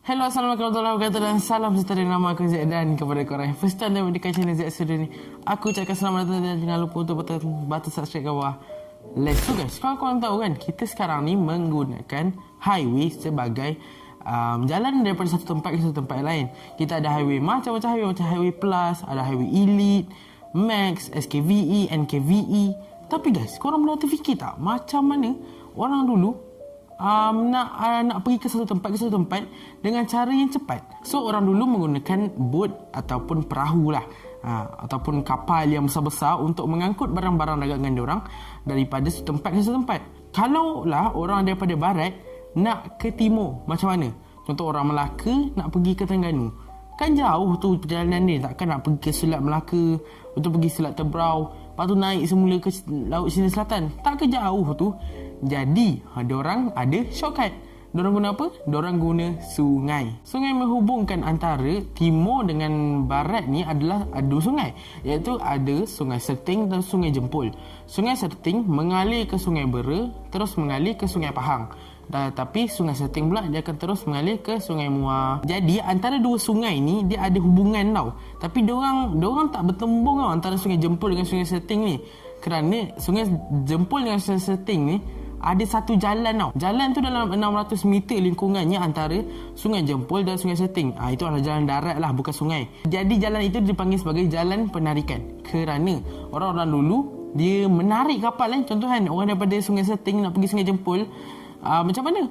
Hello, Assalamualaikum warahmatullahi wabarakatuh dan salam sejahtera. Nama aku Zaid dan kepada korang yang first time dan mendekat channel Zaid Studio ni, aku ucapkan selamat datang dan jangan lupa untuk button subscribe kat bawah. Let's go guys. Kalau korang tahu kan, kita sekarang ni menggunakan highway sebagai jalan daripada satu tempat ke satu tempat lain. Kita ada highway macam-macam highway, macam highway plus, ada highway elite, max, SKVE, NKVE. Tapi guys, korang pernah terfikir tak macam mana orang dulu nak pergi ke satu tempat dengan cara yang cepat? So orang dulu menggunakan boat ataupun perahu lah, ataupun kapal yang besar-besar untuk mengangkut barang-barang dagangan diorang daripada satu tempat ke satu tempat. Kalau lah orang daripada barat nak ke timur, macam mana? Contoh orang Melaka nak pergi ke Terengganu, kan jauh tu perjalanan dia. Takkan nak pergi ke Selat Melaka untuk pergi Selat Tebrau, lepas tu naik semula ke Laut Cina Selatan. Tak ke jauh tu. Jadi diorang ada shortcut. Diorang guna apa? Diorang guna sungai. Sungai menghubungkan antara timur dengan barat ni adalah ada sungai, iaitu ada Sungai Serting dan Sungai Jempol. Sungai Serting mengalir ke Sungai Bera, terus mengalir ke Sungai Pahang. Tapi Sungai Serting pula dia akan terus mengalir ke Sungai Muar. Jadi antara dua sungai ni dia ada hubungan tau. Tapi diorang tak bertembung tau antara Sungai Jempol dengan Sungai Serting ni. Kerana Sungai Jempol dengan Sungai Serting ni ada satu jalan tau. Jalan tu dalam 600 meter lingkungannya antara Sungai Jempol dan Sungai Serting. Itu adalah jalan darat lah, bukan sungai. Jadi jalan itu dipanggil sebagai jalan penarikan. Kerana orang-orang dulu dia menarik kapal kan. Contoh kan, orang daripada Sungai Serting nak pergi Sungai Jempol, macam mana?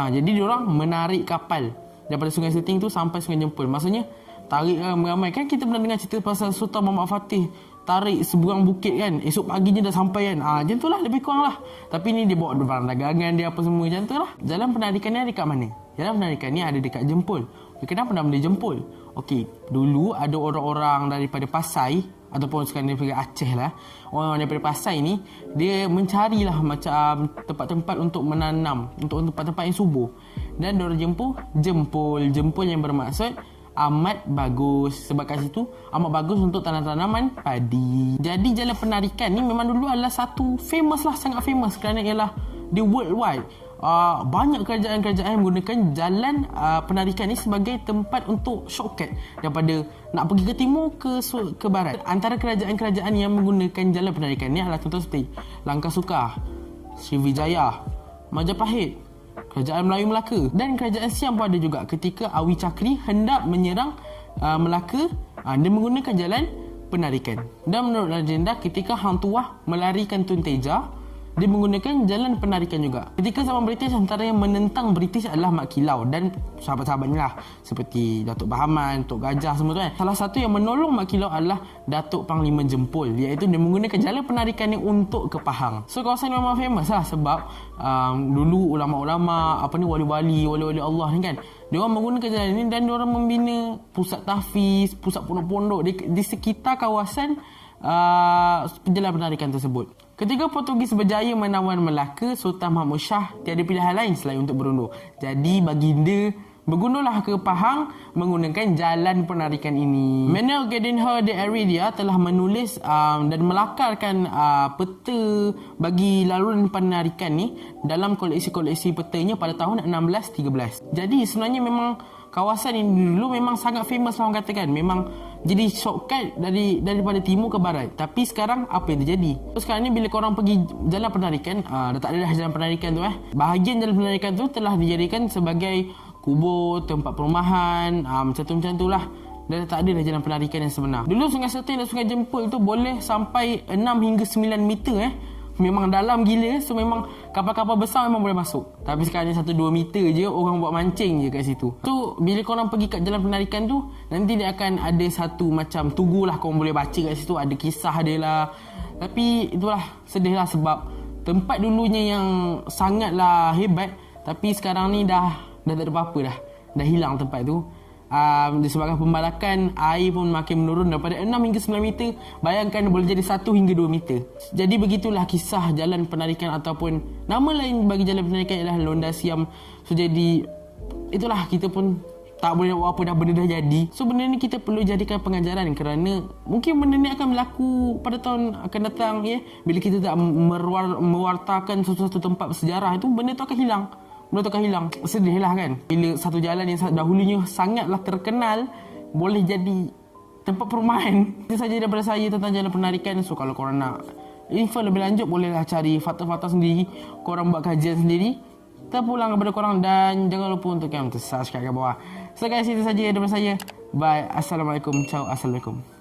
Jadi diorang menarik kapal daripada Sungai Serting tu sampai Sungai Jempol. Maksudnya tarik ramai. Kan kita pernah dengar cerita pasal Sultan Muhammad Fatih tarik seberang bukit kan, esok paginya dah sampai kan. Macam tu lah, lebih kurang lah. Tapi ni dia bawa barang dagangan dia apa semua, macam tu lah. Jalan penarikan ni ada dekat mana? Jalan penarikan ni ada dekat Jempol. Kenapa nama dia Jempol? Okey, dulu ada orang-orang daripada Pasai, ataupun sekarang daripada Aceh lah. Orang daripada Pasai ni dia mencarilah macam tempat-tempat untuk menanam, untuk tempat-tempat yang subur. Dan diorang Jempol yang bermaksud amat bagus. Sebab kat situ amat bagus untuk tanam-tanaman padi. Jadi jalan penarikan ni memang dulu adalah satu famous lah, sangat famous, kerana ialah di worldwide. Banyak kerajaan-kerajaan menggunakan jalan penarikan ni sebagai tempat untuk shortcut daripada nak pergi ke timur ke barat. Antara kerajaan-kerajaan yang menggunakan jalan penarikan ni adalah contoh seperti Langkasuka, Sriwijaya, Majapahit, Kerajaan Melayu Melaka, dan Kerajaan Siam pun ada juga. Ketika Awi Chakri hendak menyerang Melaka, dia menggunakan jalan penarikan. Dan menurut legenda, ketika Hang Tuah melarikan Tun Teja, dia menggunakan jalan penarikan juga. Ketika zaman British, antara yang menentang British adalah Mat Kilau dan sahabat-sahabatnya lah, seperti Datuk Bahaman, Tok Gajah, semua tu kan. Salah satu yang menolong Mat Kilau adalah Datuk Panglima Jempol, iaitu dia menggunakan jalan penarikan ni untuk ke Pahang. So kawasan ni memang famous lah sebab dulu ulama-ulama, wali-wali Allah ni kan, dia orang menggunakan jalan ni dan dia orang membina pusat tahfiz, pusat pondok-pondok di sekitar kawasan jalan penarikan tersebut. Ketika Portugis berjaya menawan Melaka, Sultan Mahmud Shah tiada pilihan lain selain untuk berundur. Jadi baginda bergundurlah ke Pahang menggunakan jalan penarikan ini. Manuel Gardiner de Heredia telah menulis dan melakarkan peta bagi laluan penarikan ni dalam koleksi-koleksi petanya pada tahun 1613. Jadi sebenarnya memang kawasan ini dulu memang sangat famous lah orang katakan. Memang jadi shortcut daripada timur ke barat. Tapi sekarang apa yang terjadi? Sekarang ni bila korang pergi jalan penarikan, dah tak ada dah jalan penarikan tu. Bahagian jalan penarikan tu telah dijadikan sebagai kubur, tempat perumahan, macam tu lah. Dan tak ada dah jalan penarikan yang sebenar. Dulu Sungai Serting dan Sungai Jempol tu boleh sampai 6 hingga 9 meter Memang dalam gila. So memang kapal-kapal besar memang boleh masuk. Tapi sekarang ni 1-2 meter je, orang buat mancing je kat situ. So bila korang pergi kat jalan penarikan tu, nanti dia akan ada satu macam tugu lah, korang boleh baca kat situ, ada kisah dia lah. Tapi itulah, sedih lah sebab tempat dulunya yang sangatlah hebat, tapi sekarang ni dah tak ada apa-apa dah hilang tempat tu. Disebabkan pembalakan, air pun makin menurun daripada 6 hingga 9 meter. Bayangkan boleh jadi 1 hingga 2 meter. Jadi begitulah kisah jalan penarikan, ataupun nama lain bagi jalan penarikan ialah Londa Siam. So jadi itulah, kita pun tak boleh buat apa, dah benda dah jadi. So benda ni kita perlu jadikan pengajaran, kerana mungkin benda ni akan berlaku pada tahun akan datang bila kita tak mewartakan sesuatu tempat bersejarah itu, benda tu akan hilang. benda tu akan hilang. Sedih lah kan. Bila satu jalan yang dahulunya sangatlah terkenal boleh jadi tempat perumahan. Itu saja daripada saya tentang jalan penarikan. So kalau korang nak info lebih lanjut, bolehlah cari fakta-fakta sendiri. Korang buat kajian sendiri. Terpulang kepada korang dan jangan lupa untuk subscribe kat bawah. So guys, itu saja daripada saya. Bye. Assalamualaikum. Ciao. Assalamualaikum.